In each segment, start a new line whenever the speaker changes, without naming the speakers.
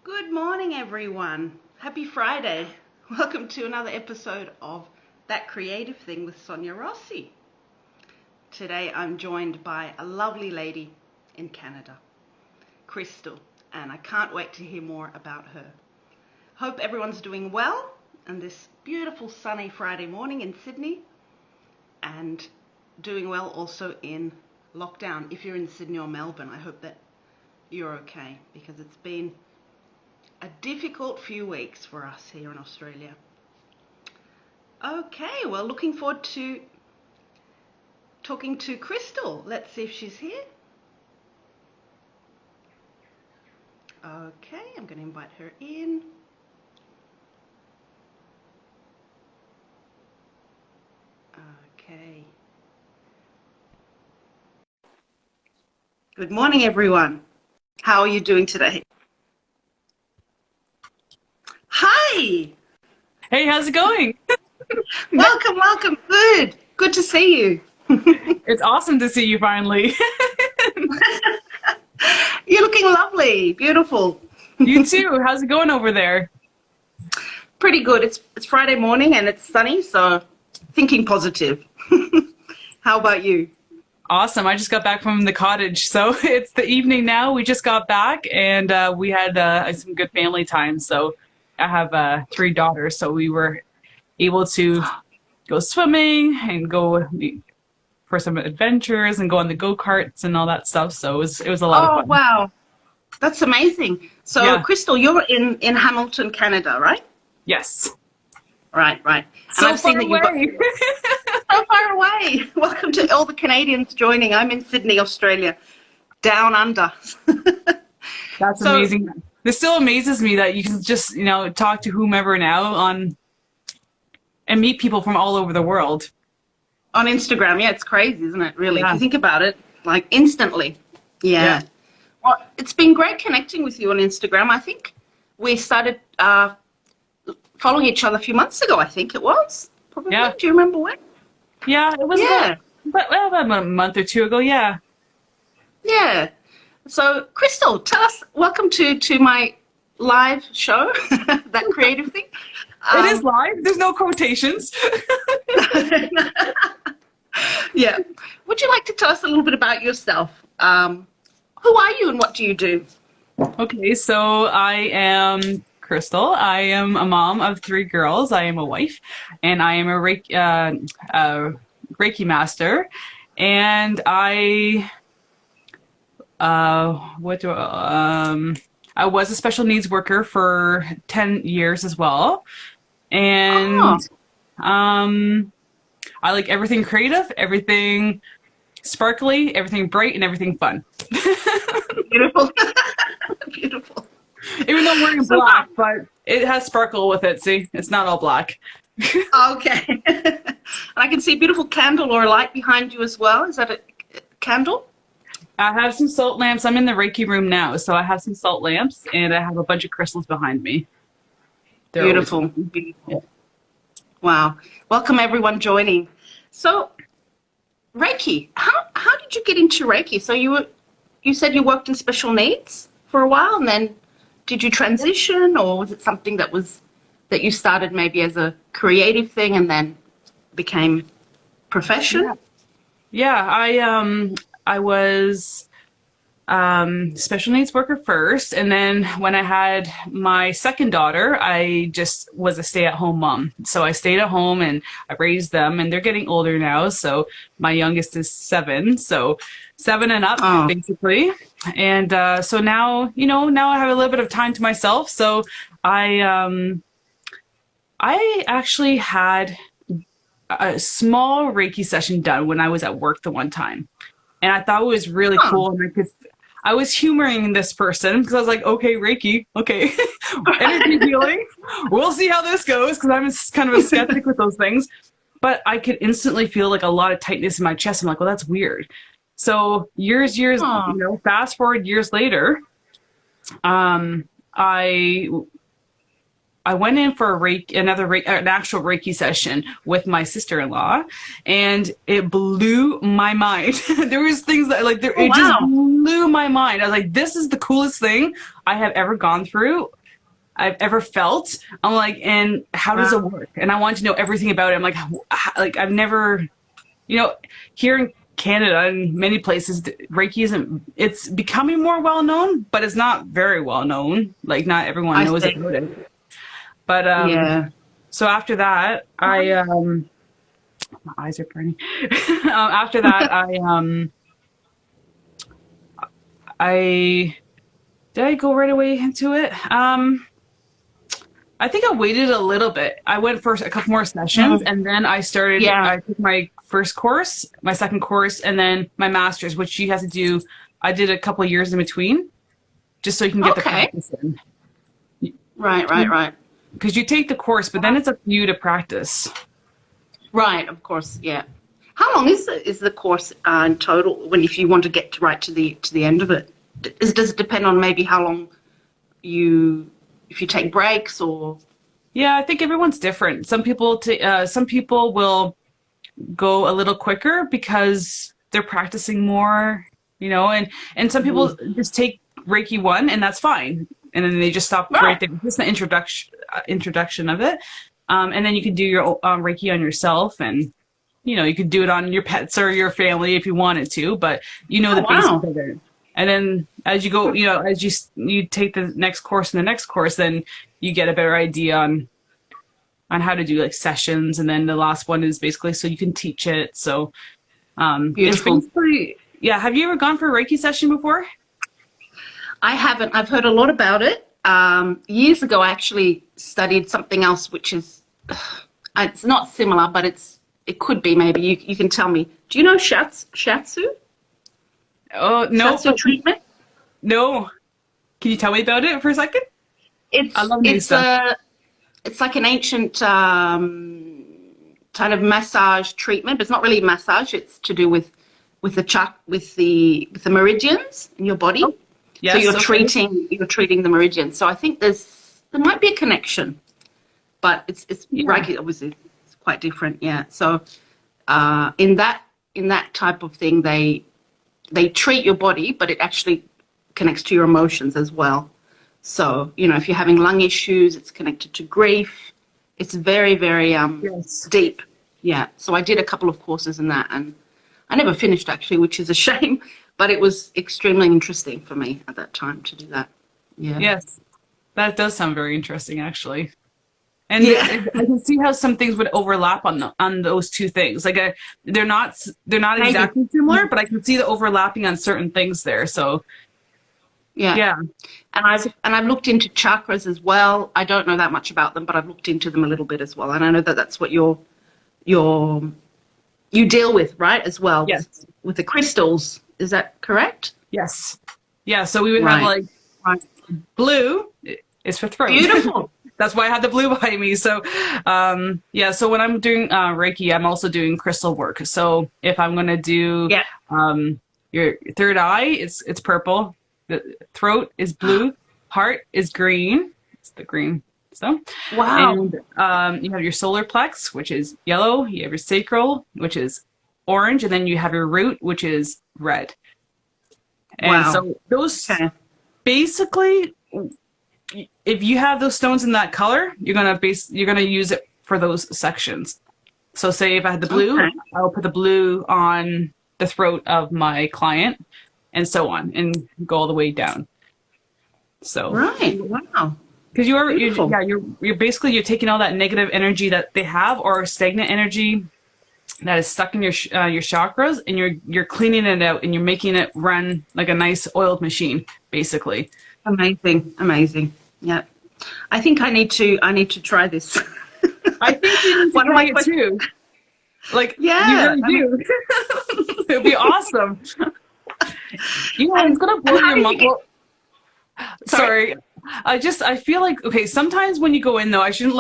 Good morning, everyone. Happy Friday. Welcome to another episode of That Creative Thing with Sonia Rossi. Today I'm joined by a lovely lady in Canada, Krystle, and I can't wait to hear more about her. Hope everyone's doing well on this beautiful sunny Friday morning in Sydney, and doing well also in lockdown. If you're in Sydney or Melbourne, I hope that you're okay, because it's been a difficult few weeks for us here in Australia. Okay, well, looking forward to talking to Krystle. Let's see if she's here. Okay, I'm going to invite her in. Okay. Good morning, everyone. How are you doing today? Hi.
Hey, how's it going?
Welcome. Good to see you.
It's awesome to see you finally.
You're looking lovely, beautiful.
You too. How's it going over there?
Pretty good. It's Friday morning and it's sunny, so thinking positive. How about you?
Awesome. I just got back from the cottage, so it's the evening now. We just got back and we had some good family time. So I have 3 daughters, so we were able to go swimming and go for some adventures and go on the go-karts and all that stuff. So it was a lot of fun.
Oh, wow. That's amazing. So,
Yeah.
Krystle, you're in Hamilton, Canada, right?
Yes.
Right. And
So
I've seen
far
that you've got
away.
so far away. Welcome to all the Canadians joining. I'm in Sydney, Australia, down under.
That's
So-
amazing. This still amazes me that you can just, talk to whomever now and meet people from all over the world.
On Instagram, yeah, it's crazy, isn't it, really?
Yeah.
If you think about it, like instantly. Yeah. Well, it's been great connecting with you on Instagram. I think we started following each other a few months ago, I think it was. Probably.
Yeah.
Do you remember when?
Yeah, it was
Yeah.
about a month or two ago, yeah.
Yeah. So, Krystle, tell us, welcome to my live show, That Creative Thing.
It is live. There's no quotations.
Yeah. Would you like to tell us a little bit about yourself? Who are you and what do you do?
Okay, so I am Krystle. I am a mom of 3 girls. I am a wife, and I am a Reiki master. And I was a special needs worker for 10 years as well. And I like everything creative, everything sparkly, everything bright, and everything fun.
Beautiful. Beautiful.
Even though I'm wearing black, but it has sparkle with it, see? It's not all black.
Okay. And I can see a beautiful candle or light behind you as well. Is that a candle?
I have some salt lamps. I'm in the Reiki room now, so I have some salt lamps, and I have a bunch of crystals behind me. They're
Beautiful.
Yeah.
Wow. Welcome everyone joining. So, Reiki. How did you get into Reiki? So you said you worked in special needs for a while, and then did you transition, or was it something that you started maybe as a creative thing and then became profession?
Yeah, I was special needs worker first, and then when I had my second daughter, I just was a stay-at-home mom. So I stayed at home and I raised them, and they're getting older now. So my youngest is 7, so 7 and up, basically. And so now, now I have a little bit of time to myself. So I actually had a small Reiki session done when I was at work the one time. And I thought it was really cool. And I was humoring this person because I was like, okay, Reiki, okay, energy healing. We'll see how this goes, because I'm kind of a skeptic with those things. But I could instantly feel like a lot of tightness in my chest. I'm like, well, that's weird. So years, fast forward years later, I I went in for an actual Reiki session with my sister-in-law, and it blew my mind. There was things that it just blew my mind. I was like, this is the coolest thing I have ever gone through, I've ever felt. I'm like, and how does it work? And I wanted to know everything about it. I'm like I've never, here in Canada and many places, Reiki it's becoming more well known, but it's not very well known. Like, not everyone knows about it. But so after that, my eyes are burning. After that, did I go right away into it? I think I waited a little bit. I went for a couple more sessions, and then I started. Yeah. I took my first course, my second course, and then my master's, which you have to do. I did a couple of years in between, just so you can get the practice in.
Right.
Because you take the course, but then it's up to you to practice.
Right, of course, yeah. How long is the course in total? If you want to get right to the end of it, does it depend on maybe how long if you take breaks or?
Yeah, I think everyone's different. Some people will go a little quicker because they're practicing more, and some people just take Reiki 1 and that's fine. And then they just stop right there. Just the introduction of it. And then you can do your Reiki on yourself, and, you could do it on your pets or your family if you wanted to, but the basics of it. And then as you go, as you take the next course and the next course, then you get a better idea on how to do like sessions. And then the last one is basically so you can teach it. So it's basically, have you ever gone for a Reiki session before?
I haven't. I've heard a lot about it. Years ago, I actually studied something else, which is, it's not similar, but it could be maybe. You can tell me. Do you know Shatsu?
Oh, no.
Shatsu treatment?
No. Can you tell me about it for a second?
I love new stuff. It's like an ancient kind of massage treatment, but it's not really massage. It's to do with the meridians in your body. Oh. Yes, so you're treating the meridians. So I think there might be a connection, but it's Reiki, obviously it's quite different. Yeah. So in that type of thing, they treat your body, but it actually connects to your emotions as well. So if you're having lung issues, it's connected to grief. It's very, very deep. Yeah. So I did a couple of courses in that, and I never finished actually, which is a shame. But it was extremely interesting for me at that time to do that. Yeah. Yes,
that does sound very interesting, actually. And I can see how some things would overlap on those two things. Like they're not exactly similar, but I can see the overlapping on certain things there. So yeah. And I've looked into chakras as well. I don't know that much about them, but I've looked into them a little bit as well. And I know that that's what you deal with, right? As well. Yes.
With the crystals. Is that correct?
Yes. Yeah, so we would have blue is for throat.
Beautiful.
That's why I had the blue behind me. So, so when I'm doing Reiki, I'm also doing crystal work. So if I'm going to do your third eye, it's purple. The throat is blue. Heart is green. It's the green. So,
wow.
And you have your solar plex, which is yellow. You have your sacral, which is orange, and then you have your root, which is red. And so those basically, if you have those stones in that color, you're gonna use it for those sections. So say if I had the blue, I'll put the blue on the throat of my client, and so on, and go all the way down. So because you're taking all that negative energy that they have, or stagnant energy that is stuck in your chakras, and you're cleaning it out, and you're making it run like a nice oiled machine, basically.
Amazing. Yeah, I think I need to try this.
I think you need to try it too. Like, you really do. It'd be awesome. It's gonna blow your mind. Sorry. I feel like, okay, sometimes when you go in though, I shouldn't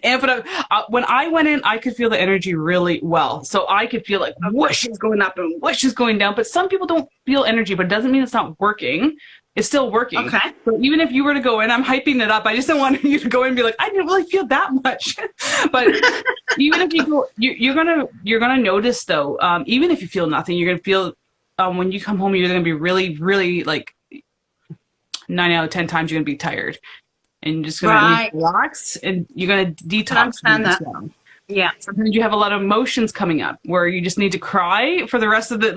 amp it up. When I went in, I could feel the energy really well. So I could feel like whoosh is going up and whoosh is going down. But some people don't feel energy, but it doesn't mean it's not working. It's still working.
Okay.
So even if you were to go in, I'm hyping it up. I just don't want you to go in and be like, I didn't really feel that much. But even if you go, you're gonna notice though. Even if you feel nothing, you're gonna feel when you come home, you're gonna be really, really like 9 out of 10 times you're gonna be tired, and you're just gonna need to relax, and you're gonna detox.
I understand that. Yeah.
Sometimes you have a lot of emotions coming up where you just need to cry for the rest of the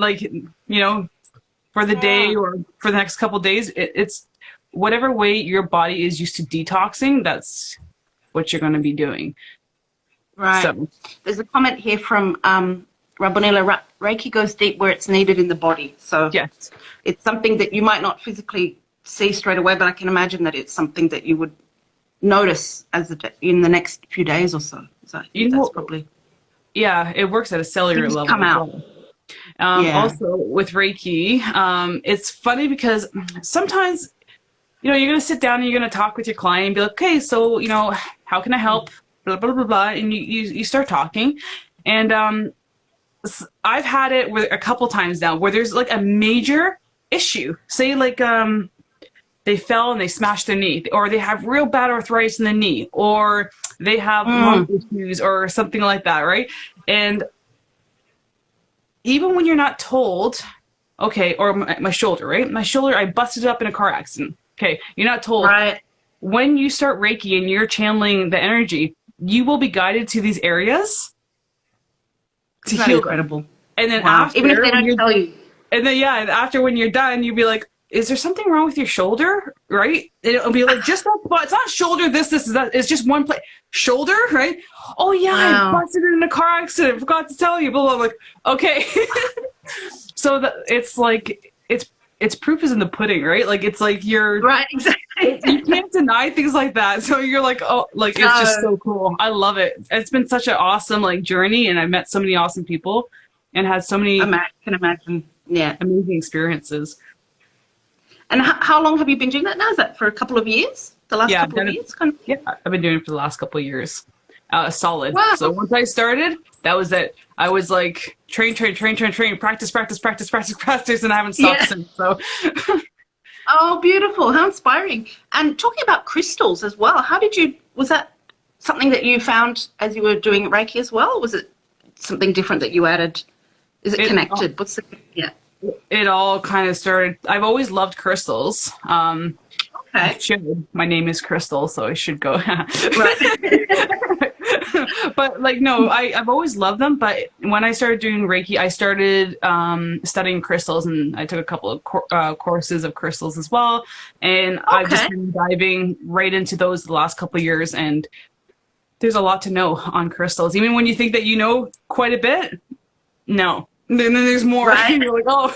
for the day or for the next couple of days. It's whatever way your body is used to detoxing, that's what you're going to be doing.
Right. So, there's a comment here from Rabonela. Reiki goes deep where it's needed in the body. So
yes,
it's something that you might not physically see straight away, but I can imagine that it's something that you would notice in the next few days or so. So that's probably...
Yeah, it works at a cellular level.
Come out.
Also with Reiki, it's funny because sometimes, you're going to sit down and you're going to talk with your client and be like, okay, so, how can I help? Blah, blah, blah, blah. And you start talking. And I've had it with a couple times now where there's like a major issue. Say like they fell and they smashed their knee, or they have real bad arthritis in the knee, or they have lung issues or something like that, right? And even when you're not told, okay, or my shoulder, right? My shoulder, I busted it up in a car accident. Okay, you're not told.
Right.
When you start Reiki and you're channeling the energy, you will be guided to these areas to heal.
Incredible.
And then after,
even if they don't tell you.
And then after when you're done, you'll be like, is there something wrong with your shoulder? Right? And it'll be like, just that spot. It's not shoulder, this, that. It's just one place. Shoulder, right? Oh, yeah, I busted it in a car accident. Forgot to tell you. Blah, blah. I'm like, okay. So it's like, it's proof is in the pudding, right? Like, it's like you're...
Right, exactly.
You can't deny things like that. So you're like, oh, like, it's just so cool. I love it. It's been such an awesome, like, journey, and I've met so many awesome people and had so many...
I can imagine. Yeah.
Amazing experiences.
And how long have you been doing that now? Is that for a couple of years? The last couple of years?
Yeah, I've been doing it for the last couple of years. Solid.
Wow.
So once I started, that was it. I was like, train, practice, and I haven't stopped since. So.
Oh, beautiful. How inspiring. And talking about crystals as well, was that something that you found as you were doing Reiki as well? Or was it something different that you added? Is it connected?
It all kind of started. I've always loved crystals.
Okay.
My name is Krystle, so I should go.
Right.
But like, no, I've always loved them. But when I started doing Reiki, I started studying crystals, and I took a couple of courses of crystals as well. And I've just been diving right into those the last couple of years. And there's a lot to know on crystals. Even when you think that you know quite a bit, no. And then there's more. Right. And you're like, oh.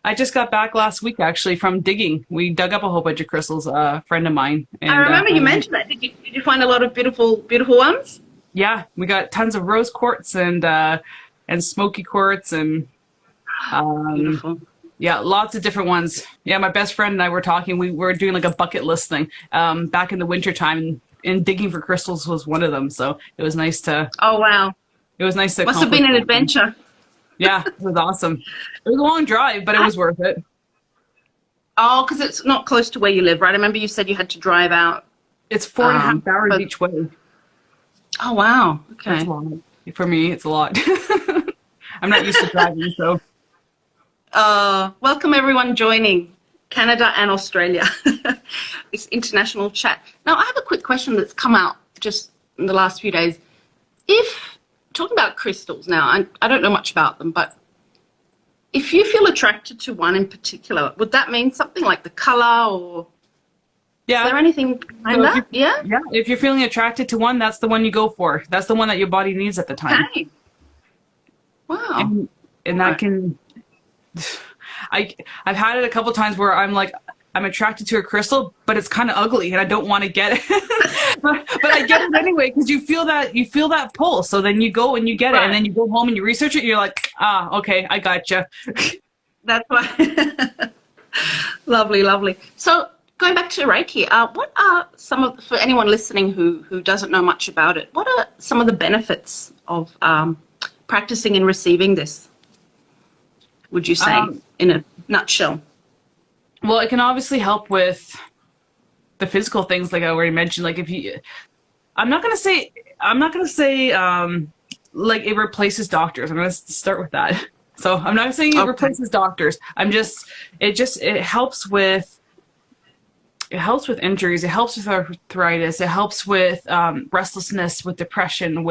I just got back last week, actually, from digging. We dug up a whole bunch of crystals, a friend of mine. And,
I remember you mentioned that. Did you find a lot of beautiful ones?
Yeah, we got tons of rose quartz and smoky quartz and
beautiful.
Yeah, lots of different ones. Yeah, my best friend and I were talking. We were doing like a bucket list thing back in the winter time, and digging for crystals was one of them. So it was nice to.
Oh wow!
It was nice to.
Must have been an adventure.
Yeah, it was awesome. It was a long drive, but it was worth it.
Oh, because it's not close to where you live, right? I remember you said you had to drive out.
It's 4.5 hours each way.
Oh, wow. Okay.
That's a lot. For me, it's a lot. I'm not used to driving, so.
Welcome, everyone joining Canada and Australia. This international chat. Now, I have a quick question that's come out just in the last few days. Talking about crystals now, I don't know much about them, but if you feel attracted to one in particular, would that mean something like the color or is there anything behind that? Yeah?
Yeah, if you're feeling attracted to one, that's the one you go for. That's the one that your body needs at the time.
Okay. Wow.
And that can... I've had it a couple times where I'm like, I'm attracted to a crystal, but it's kind of ugly and I don't want to get it. but I get it anyway because you feel that pull. So then you go and you get it, and then you go home and you research it. And you're like, okay, I gotcha.
That's why. Lovely, lovely. So going back to Reiki, what are for anyone listening who doesn't know much about it, what are some of the benefits of practicing and receiving this? Would you say in a nutshell?
Well, it can obviously help with the physical things, like I already mentioned. Like if you, I'm not gonna say like it replaces doctors. I'm gonna start with that. So I'm not saying it
Okay.
replaces doctors. It helps with injuries. It helps with arthritis. It helps with restlessness, with depression,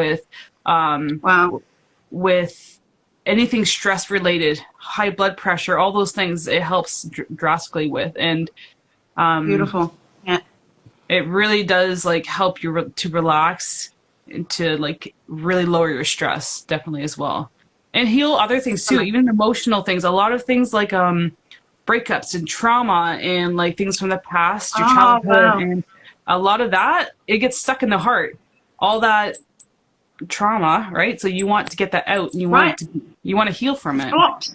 Wow.
with anything stress related, high blood pressure, all those things. It helps drastically with, and
Beautiful. Yeah.
it really does like help you to relax and to like really lower your stress, definitely as well, and heal other things too, even emotional things. A lot of things like breakups and trauma and like things from the past, your
Oh,
childhood,
wow.
and a lot of that, it gets stuck in the heart. All that trauma, right? So you want to get that out, and
Right.
you want to heal from
It's
it.
blocked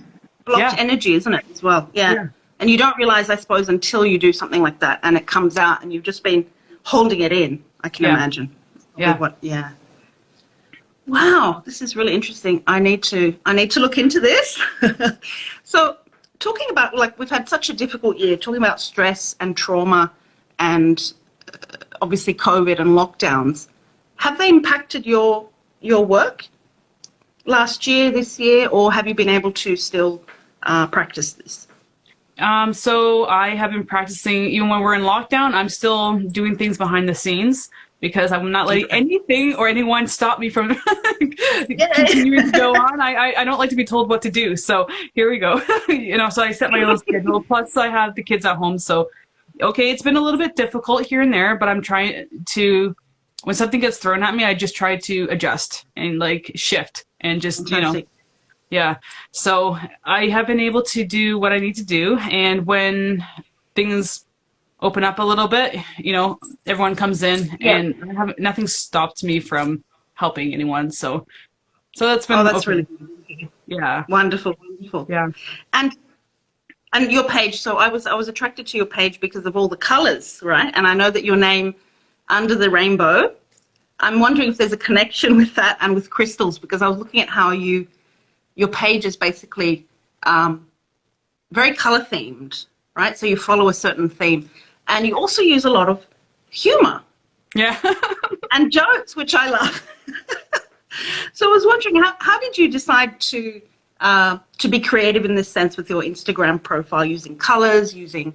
Yeah.
energy, isn't it, as well? Yeah.
Yeah.
And you don't realize, I suppose, until you do something like that and it comes out and you've just been holding it in, I can
Yeah.
imagine.
Yeah.
Yeah. Wow, this is really interesting. I need to look into this. So, talking about, like, we've had such a difficult year, talking about stress and trauma and obviously COVID and lockdowns. Have they impacted your work last year, this year, or have you been able to still practice this?
So I have been practicing even when we're in lockdown. I'm still doing things behind the scenes because I'm not letting
Okay.
anything or anyone stop me from
Yay.
continuing to go on. I don't like to be told what to do. So here we go. So I set my own schedule. Plus I have the kids at home. So, okay, it's been a little bit difficult here and there, but I'm trying to, when something gets thrown at me, I just try to adjust and like shift and just,
Fantastic.
yeah. So I have been able to do what I need to do. And when things open up a little bit, everyone comes in,
Yeah.
and nothing stopped me from helping anyone. So that's
Oh,
been
that's
okay.
really good.
Yeah.
Wonderful, wonderful.
Yeah.
And and your page. So I was attracted to your page because of all the colors, right? And I know that your name under the rainbow. I'm wondering if there's a connection with that and with crystals, because I was looking at how your page is basically very color themed, right? So you follow a certain theme, and you also use a lot of humor
Yeah.
and jokes, which I love. So I was wondering, how did you decide to be creative in this sense with your Instagram profile, using colors, using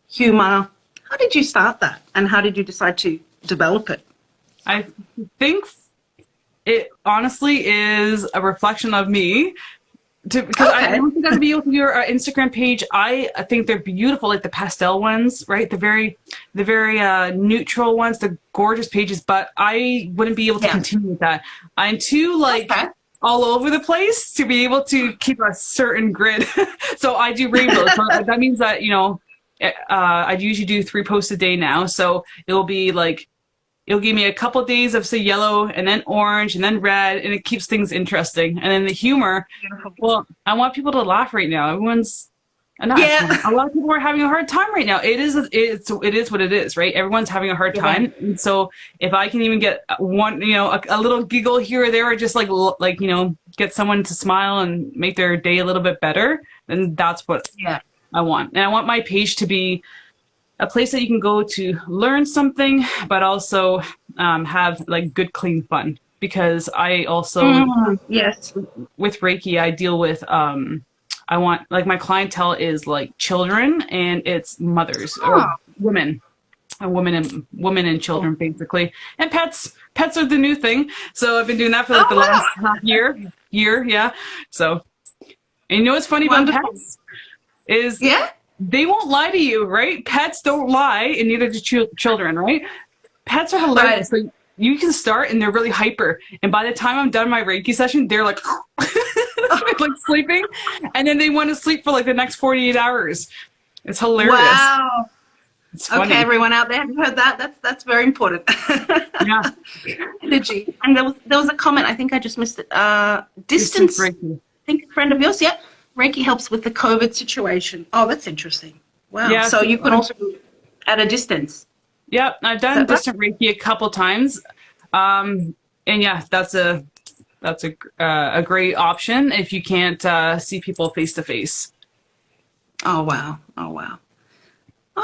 humor? How did you start that, and how did you decide to develop it?
I think it honestly is a reflection of me. Because I
Okay.
don't think I'd be able to do your Instagram page. I think they're beautiful, like the pastel ones, right? The very neutral ones, the gorgeous pages. But I wouldn't be able to
Yeah.
continue with that. I'm too like
Okay.
all over the place to be able to keep a certain grid. So I do rainbows. So that means that I usually do 3 posts a day now. So it'll be like, it'll give me a couple days of say yellow and then orange and then red, and it keeps things interesting. And then the humor,
Beautiful.
well, I want people to laugh right now.
Yeah.
A lot of people are having a hard time right now. It is what it is, right? Everyone's having a hard
Yeah.
time. And so if I can even get one, a little giggle here or there, or just get someone to smile and make their day a little bit better, then that's what
Yeah.
I want. And I want my page to be a place that you can go to learn something, but also have like good, clean fun. Because I also,
Yes.
with Reiki, I deal with, I want, like, my clientele is like children, and it's mothers
Oh,
or women. Women and children, basically, and pets. Pets are the new thing, so I've been doing that for like
oh
the
wow.
last half year, yeah. So, and you know what's funny about
Wonderful.
pets is
Yeah.
they won't lie to you, right? Pets don't lie, and neither do children, right? Pets are
Right.
hilarious. Like, you can start, and they're really hyper, and by the time I'm done my Reiki session, they're like, like sleeping, and then they want to sleep for like the next 48 hours. It's hilarious.
Wow.
It's
Okay,
funny.
everyone out there, have you heard that? That's very important.
Yeah,
Energy. And there was a comment. I think I just missed it.
distance
Distance.
Reiki.
I think a friend of yours. Yeah. Reiki helps with the COVID situation. Oh, that's interesting. Wow.
Yeah,
So
so
you can also do it at a distance.
yeah, I've
Is
done
that right?
distant Reiki a couple times, and yeah, that's a great option if you can't see people face to face.
Oh wow. Oh wow.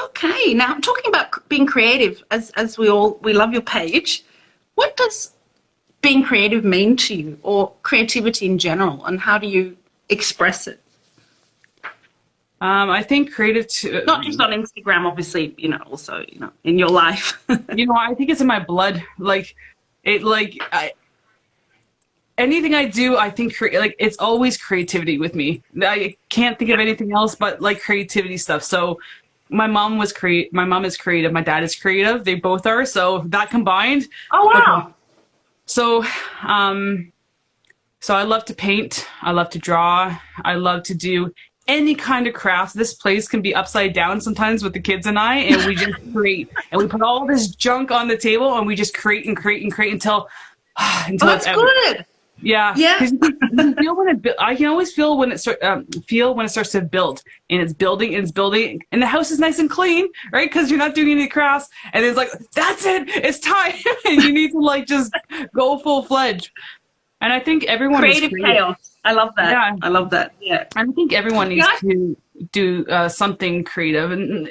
Okay, now talking about being creative, as we love your page. What does being creative mean to you, or creativity in general, and how do you express it?
I think
Not just on Instagram, obviously, also, in your life.
I think it's in my blood. Anything I do, I think it's always creativity with me. I can't think of anything else but like creativity stuff. So my mom is creative. My dad is creative. They both are. So that combined.
Oh, wow.
So, so I love to paint. I love to draw. I love to do any kind of craft. This place can be upside down sometimes with the kids and I, and we just create. And we put all this junk on the table, and we just create and create and create until
that's good.
Yeah.
Yeah.
You feel when I can always feel when it starts to build, and it's building and it's building, and the house is nice and clean, right? Because you're not doing any crafts, and it's like, that's it, it's time, and you need to like just go full fledged. And I think everyone
creative chaos. I love that. Yeah. I love that. Yeah.
I think everyone needs to do something creative, and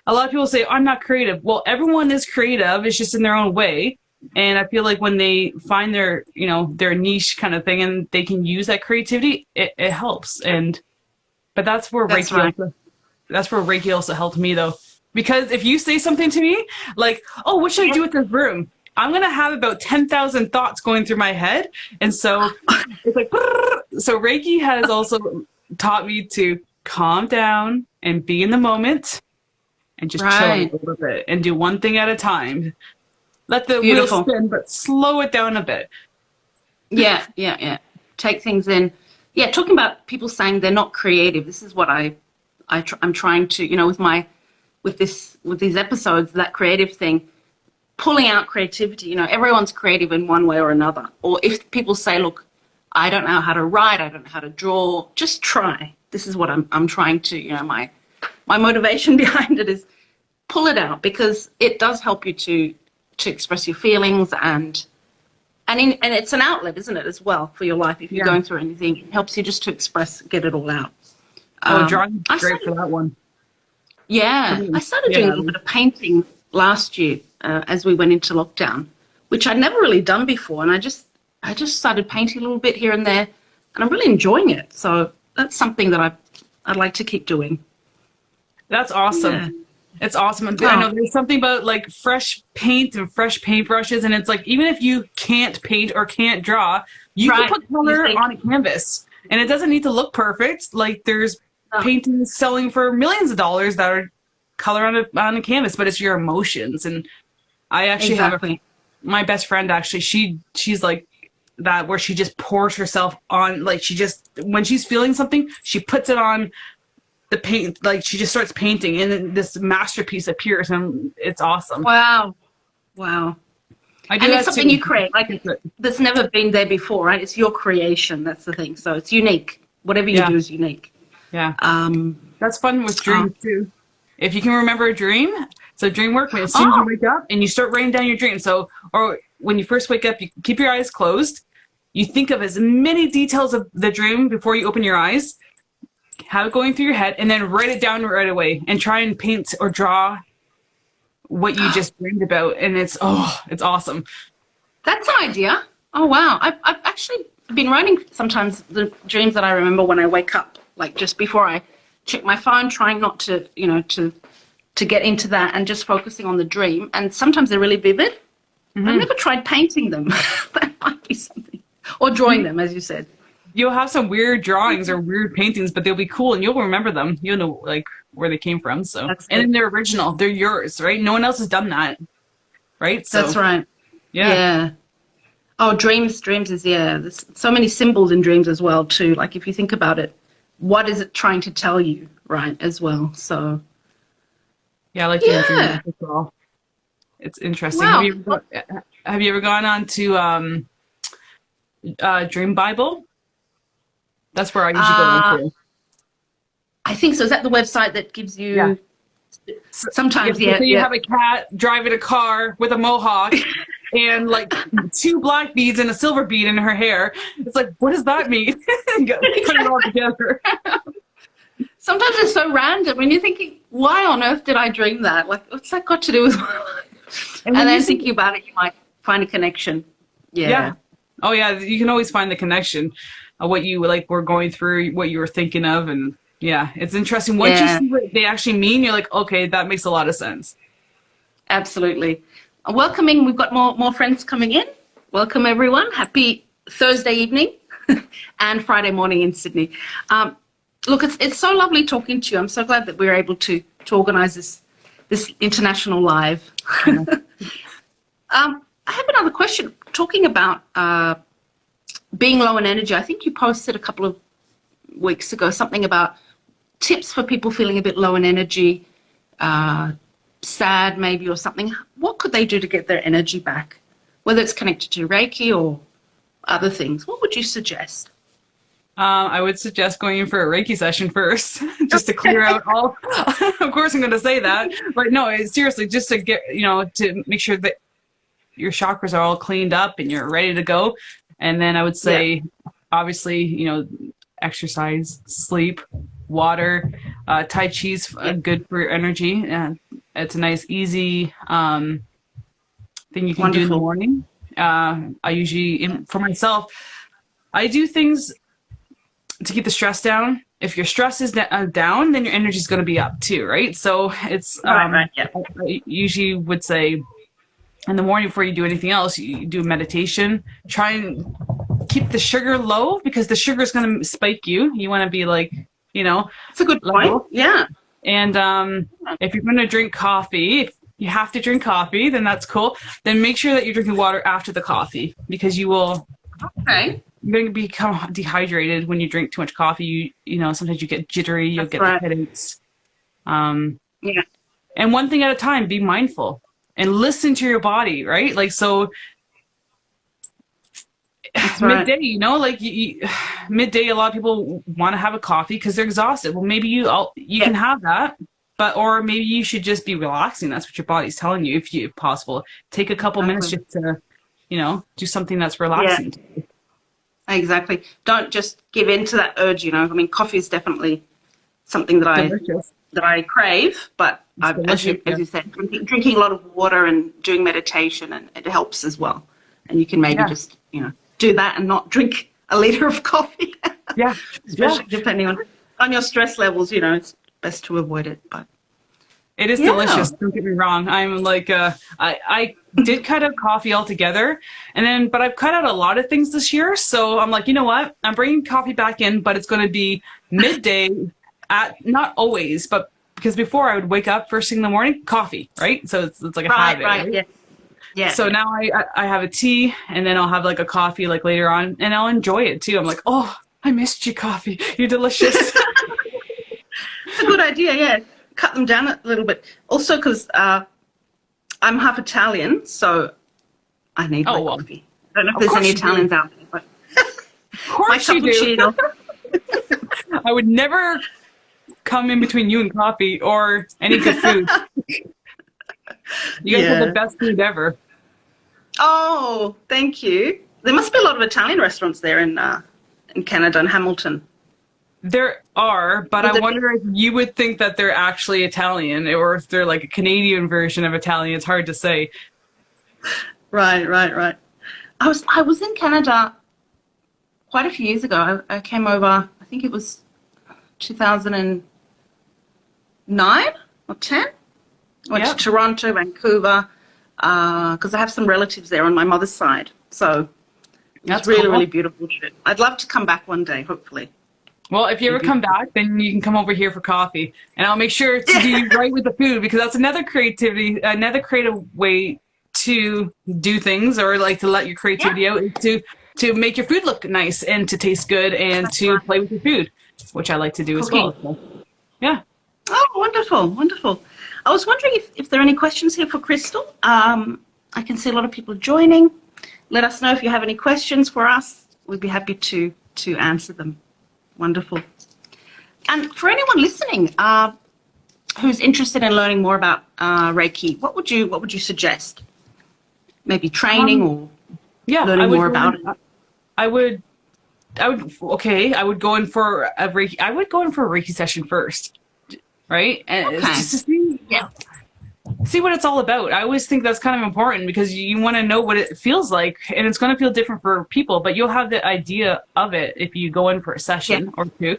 a lot of people say, I'm not creative. Well, everyone is creative. It's just in their own way. And I feel like when they find their niche kind of thing, and they can use that creativity, it helps. But that's where Reiki also helped me, though. Because if you say something to me like, oh, what should I do with this room? I'm going to have about 10,000 thoughts going through my head. And so it's like, so Reiki has also taught me to calm down and be in the moment and just chill a little bit and do one thing at a time. Let the wheel spin, but slow it down a bit. Yeah.
Take things in. Yeah, talking about people saying they're not creative. This is what I'm trying to, with these episodes, that creative thing, pulling out creativity. Everyone's creative in one way or another. Or if people say, look, I don't know how to write, I don't know how to draw, just try. This is what I'm trying to, my motivation behind it is pull it out, because it does help you to express your feelings, and it's an outlet, isn't it, as well, for your life. If you're going through anything, it helps you just to get it all out.
Drawing is great for that one.
Yeah, I started doing a little bit of painting last year as we went into lockdown, which I'd never really done before, and I just started painting a little bit here and there, and I'm really enjoying it. So that's something that I'd like to keep doing.
That's awesome.
Yeah.
It's awesome. I know there's something about like fresh paint and fresh paintbrushes, and it's like, even if you can't paint or can't draw, you can put color on a canvas, and it doesn't need to look perfect. Like there's paintings selling for millions of dollars that are color on a canvas, but it's your emotions. And I actually have my best friend, actually, she's like that, where she just pours herself on, like when she's feeling something, she puts it on the paint, like she just starts painting, and then this masterpiece appears, and it's awesome.
Wow.
I do.
And it's something you create, like that's never been there before, right? It's your creation. That's the thing. So it's unique. Whatever you do is unique.
Yeah. That's fun with dreams too. If you can remember a dream, so dream work, as soon as you wake up and you start writing down your dream. So, or when you first wake up, you keep your eyes closed. You think of as many details of the dream before you open your eyes. Have it going through your head, and then write it down right away, and try and paint or draw what you just dreamed about. And it's awesome.
That's an idea. Oh, wow. I've actually been writing sometimes the dreams that I remember when I wake up, like just before I check my phone, trying not to, to get into that, and just focusing on the dream. And sometimes they're really vivid. Mm-hmm. I've never tried painting them. That might be something. Or drawing them, as you said.
You'll have some weird drawings or weird paintings, but they'll be cool, and you'll remember them. You'll know like where they came from. So, and they're original. They're yours, right? No one else has done that, right? So,
that's right.
Yeah.
Oh, dreams is, there's so many symbols in dreams as well, too. Like if you think about it, what is it trying to tell you, right, as well? So.
Yeah, I like the dreams as well. It's interesting.
Wow.
Have you ever gone on to Dream Bible? That's where I usually go into.
I think so. Is that the website that gives you... Yeah. Sometimes,
So you have a cat driving a car with a mohawk and like 2 black beads and a silver bead in her hair. It's like, what does that mean? Put it all together.
sometimes it's so random and you're thinking, why on earth did I dream that? Like, what's that got to do with my life? And then thinking about it, you might find a connection. Yeah.
Oh yeah, you can always find the connection of what you like were going through, what you were thinking of, and yeah, it's interesting. Once you see what they actually mean, you're like, okay, that makes a lot of sense.
Absolutely. Welcoming, we've got more friends coming in. Welcome everyone. Happy Thursday evening and Friday morning in Sydney. Look, it's so lovely talking to you. I'm so glad that we're able to organise this international live. I have another question. Talking about being low in energy, I think you posted a couple of weeks ago something about tips for people feeling a bit low in energy, sad maybe or something. What could they do to get their energy back? Whether it's connected to Reiki or other things, what would you suggest?
I would suggest going in for a Reiki session first, just to clear out all. Of course, I'm going to say that, but no, seriously, just to get to make sure that your chakras are all cleaned up and you're ready to go. And then I would say, obviously, exercise, sleep, water, Tai Chi's good for your energy. It's a nice, easy thing you can do in the morning. I usually, for myself, I do things to keep the stress down. If your stress is down, then your energy is going to be up too, right? So it's, I usually would say in the morning before you do anything else, you do meditation. Try and keep the sugar low because the sugar is going to spike you. You want to be like,
it's a good point. Yeah.
And if you're going to drink coffee, if you have to drink coffee, then that's cool. Then make sure that you're drinking water after the coffee because you will.
Okay.
You're going to become dehydrated when you drink too much coffee. Sometimes you get jittery, you'll get the headaches.
Yeah.
And one thing at a time, be mindful and listen to your body, right? Like, so midday, midday, a lot of people want to have a coffee because they're exhausted. Well, maybe you can have that, or maybe you should just be relaxing. That's what your body's telling you, if possible. Take a couple minutes just to, do something that's relaxing.
Yeah. Exactly. Don't just give in to that urge, I mean, coffee is definitely something that I crave, but as you said, drinking a lot of water and doing meditation, and it helps as well. And you can maybe just, do that and not drink a liter of coffee.
Yeah.
Especially depending on your stress levels, it's best to avoid it. But
it is delicious. Don't get me wrong. I'm like, I did cut out coffee altogether, but I've cut out a lot of things this year. So I'm like, you know what? I'm bringing coffee back in, but it's going to be midday not always, but because before I would wake up first thing in the morning, coffee, right? So it's like a habit. Right?
Yeah. Yeah.
So now I have a tea, and then I'll have like a coffee like later on, and I'll enjoy it too. I'm like, oh, I missed you, coffee. You're delicious.
It's a good idea, yeah. Cut them down a little bit. Also, because I'm half Italian, so I need my coffee. I don't know if there's any Italians out there, but
of course my cappuccino. I would never come in between you and coffee or any good food. You guys have the best food ever.
Oh, thank you. There must be a lot of Italian restaurants there in Canada and Hamilton.
There are, but I wonder if you would think that they're actually Italian or if they're like a Canadian version of Italian. It's hard to say. Right.
I was in Canada quite a few years ago. I came over, I think it was 2009 or 10. I went to Toronto, Vancouver, because I have some relatives there on my mother's side. So it's really, really beautiful trip. I'd love to come back one day, hopefully.
Well, if you ever come back, then you can come over here for coffee. And I'll make sure to do right with the food, because that's another creative way to do things, or like to let your creativity out, to make your food look nice and to taste good and to play with your food, which I like to do as well. So, yeah.
Oh, wonderful. I was wondering if there are any questions here for Krystle. I can see a lot of people joining. Let us know if you have any questions for us. We'd be happy to answer them. Wonderful. And for anyone listening who's interested in learning more about Reiki, what would you suggest? Maybe training or learning more about it?
I would I would go in for a Reiki. I would go in for a Reiki session first, right? And it's
Okay.
just to see,
Yeah.
see what it's all about. I always think that's kind of important because you want to know what it feels like, and it's going to feel different for people, but you'll have the idea of it if you go in for a session or two.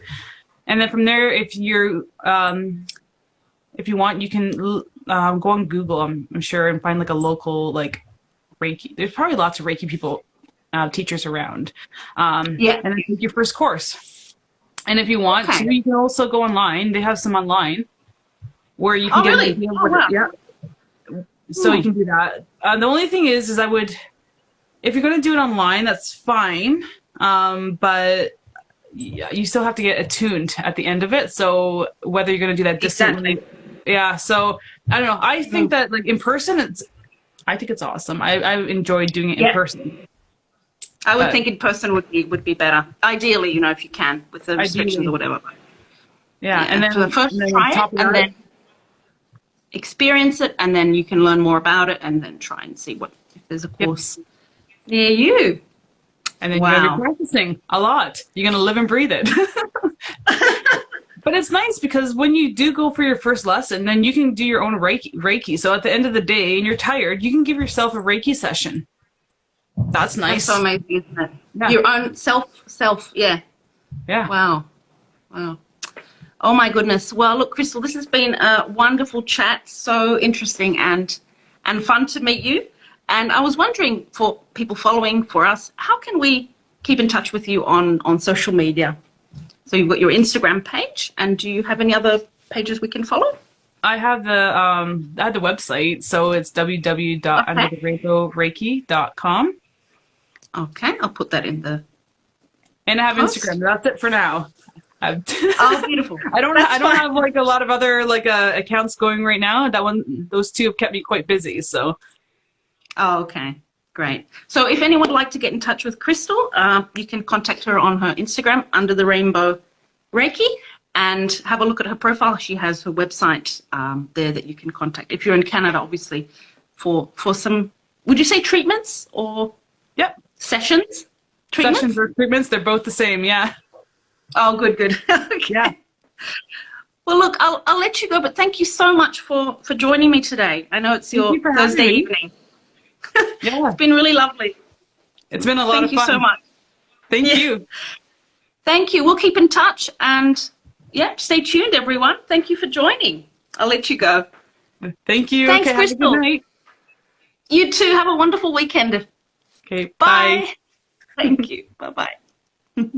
And then from there, if you want, you can go on Google, I'm sure, and find like a local like Reiki. There's probably lots of Reiki people, teachers around. And then take your first course. And if you want to, you can also go online. They have some online where you can get an idea of what So you can do that. The only thing is I would, if you're going to do it online, that's fine. But you still have to get attuned at the end of it. So whether you're going to do that distantly. Yeah. So I don't know. I think that like in person, I think it's awesome. I enjoyed doing it in person.
I would think in person would be better. Ideally, if you can, with the restrictions or whatever.
Yeah. And then
so first try it and then experience it, and then you can learn more about it and then try and see if there's a course near you.
And then you're going to be practicing a lot. You're going to live and breathe it. But it's nice because when you do go for your first lesson, then you can do your own Reiki. So at the end of the day, and you're tired, you can give yourself a Reiki session. That's nice.
That's so amazing, isn't it? Yeah. Your own self, yeah.
Yeah.
Wow. Oh my goodness. Well, look, Krystle, this has been a wonderful chat. So interesting and fun to meet you. And I was wondering, for people following, for us, how can we keep in touch with you on social media? So you've got your Instagram page, and do you have any other pages we can follow?
I have the website, so it's www.undertherainbowreiki.com.
Okay, I'll put that in the.
And I have Instagram. That's it for now.
Oh, beautiful.
I don't have like a lot of other like accounts going right now. Those two have kept me quite busy. So.
Oh, okay. Great. So if anyone would like to get in touch with Krystle, you can contact her on her Instagram, Under the Rainbow Reiki, and have a look at her profile. She has her website there that you can contact. If you're in Canada, obviously, for some, would you say treatments or sessions? Treatments?
Sessions or treatments, they're both the same, yeah.
Oh, good. Okay. Yeah. Well, look, I'll let you go, but thank you so much for joining me today. I know it's your Thursday evening.
Yeah.
It's been really lovely.
It's been a lot of fun.
Thank you so much.
Thank you.
Thank you. We'll keep in touch and stay tuned, everyone. Thank you for joining. I'll let you go.
Thank you.
Thanks,
okay,
Krystle.
have a good night.
You too. Have a wonderful weekend.
Okay,
bye. Thank you. Bye-bye.